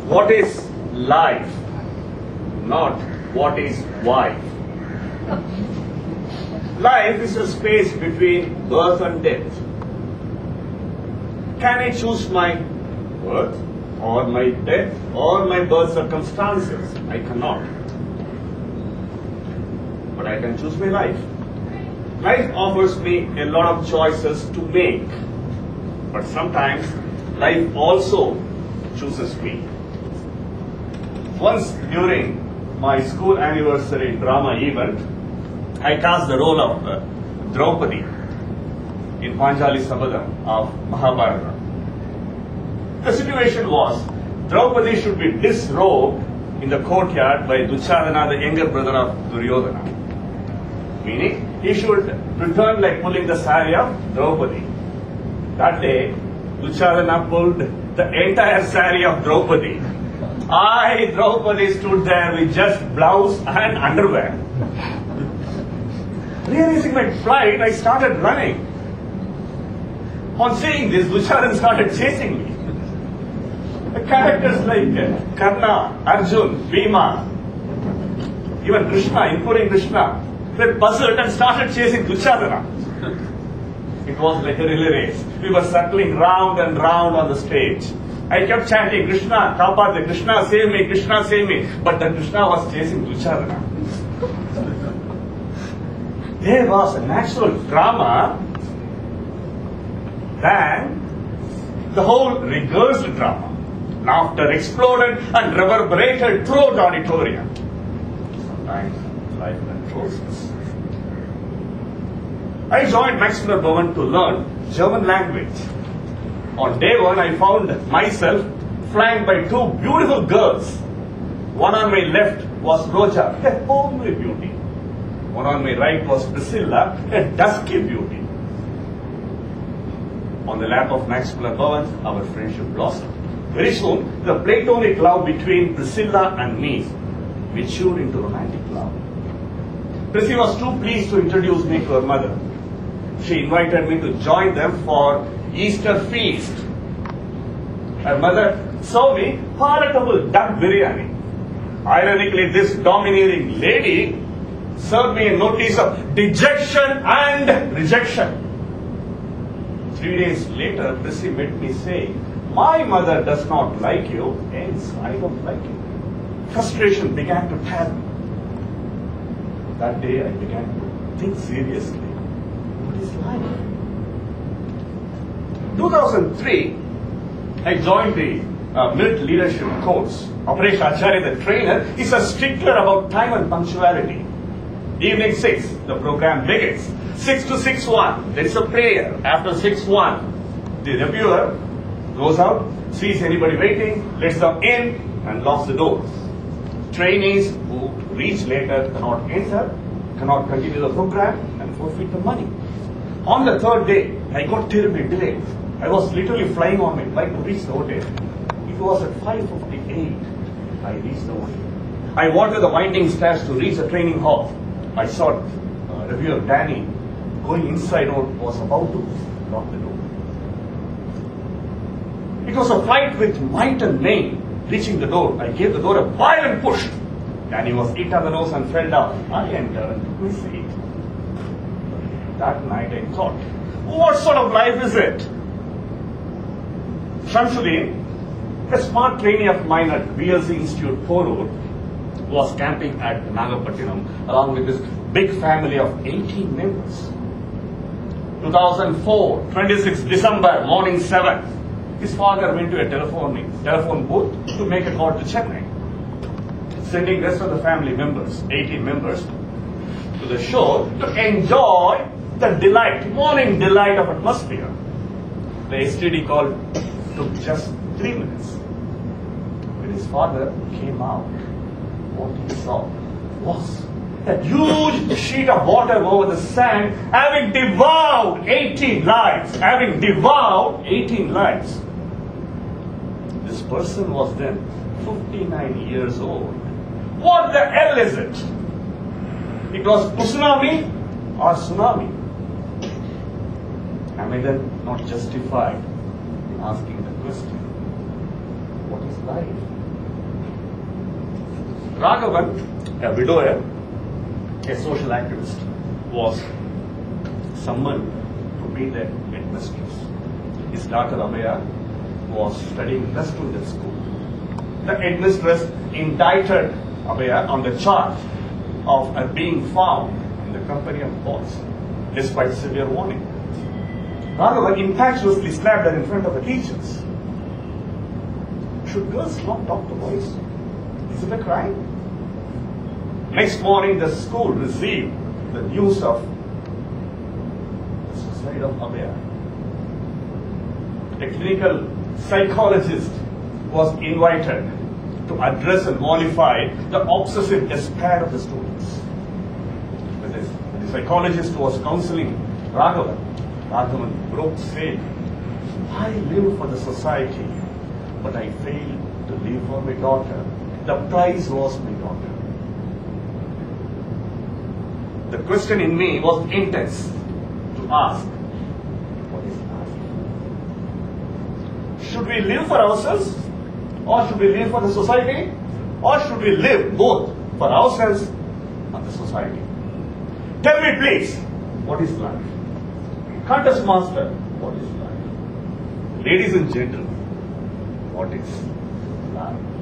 What is life? Not what is why. Life is a space between birth and death. Can I choose my birth or my death or my birth circumstances? I cannot. But I can choose my life. Life offers me a lot of choices to make. But sometimes life also chooses me. Once during my school anniversary drama event, I cast the role of Draupadi in Panjali Sabadam of Mahabharata. The situation was Draupadi should be disrobed in the courtyard by Duchadana, the younger brother of Duryodhana. Meaning, he should return like pulling the sari of Draupadi. That day, Duchadana pulled the entire sari of Draupadi. I, Draupadi, stood there with just blouse and underwear. Realizing my plight, I started running. On seeing this, Dushadhan started chasing me. The characters like Karna, Arjun, Bhima, even Krishna, including Krishna, were puzzled and started chasing Dushadhana. It was like a relay race. We were circling round and round on the stage. I kept chanting, Krishna, Kapate, Krishna, save me, Krishna, save me. But the Krishna was chasing Dushadhana. There was a natural drama than the whole rehearsed drama. Laughter exploded and reverberated throughout the auditorium. Sometimes life controls us. I joined Max Bhavan to learn German language. On day one, I found myself flanked by two beautiful girls. One on my left was Roja, a homely beauty. One on my right was Priscilla, a dusky beauty. On the lap of Max Bhavan, our friendship blossomed. Very soon, the platonic love between Priscilla and me matured into romantic love. Prissy was too pleased to introduce me to her mother. She invited me to join them for Easter feast. Her mother served me palatable duck biryani. Ironically, this domineering lady served me a notice of dejection and rejection. 3 days later, Prissy met me saying, my mother does not like you, hence I don't like you. Frustration began to tear me. That day I began to think seriously. What is life? 2003, I joined the military leadership course. Aparesh Acharya, the trainer, is a stickler about time and punctuality. Evening 6, the program begins. 6 to 6:1, there is a prayer. After 6:1, the reviewer goes out, sees anybody waiting, lets them in, and locks the doors. Trainees who reach later cannot enter, cannot continue the program, and forfeit the money. On the third day, I got terribly delayed. I was literally flying on my flight to reach the hotel. It was at 5:58. I reached the hotel. I wanted the winding stairs to reach the training hall. I saw reviewer Danny going inside or was about to lock the door. It was a fight with might and main. Reaching the door, I gave the door a violent push. Danny was hit on the nose and fell down. I entered and took my seat. That night I thought, what sort of life is it? Shamsuddin, a smart trainee of mine at VLC Institute, Porur, was camping at Nagapattinam along with his big family of 18 members. 2004, 26 December, morning 7. His father went to a telephone booth to make a call to Chennai, sending rest of the family members, 18 members, to the shore to enjoy the delight, morning delight of atmosphere. The STD call took just 3 minutes. When his father came out, what he saw was a huge sheet of water over the sand, having devoured 18 lives. Having devoured 18 lives. This person was then 59 years old. What the hell is it? It was tsunami or tsunami? Am I then not justified in asking the question, what is life? Raghavan, a widower, a social activist, was summoned to meet the headmistress. His daughter Abhaya was studying plus 2 in that school. The headmistress indicted Abhaya on the charge of her being found in the company of boys, despite severe warning. Raghavan impetuously slapped her in front of the teachers. Should girls not talk to boys? Is it a crime? Next morning, the school received the news of the suicide of Abhaya. A clinical psychologist was invited to address and mollify the obsessive despair of the students. When the psychologist was counseling Raghavan broke saying, I live for the society, but I failed to live for my daughter. The prize was my daughter. The question in me was intense to ask, what is life? Should we live for ourselves? Or should we live for the society? Or should we live both for ourselves and the society? Tell me please, what is life? Contest master, what is life? Ladies and gentlemen, what is life?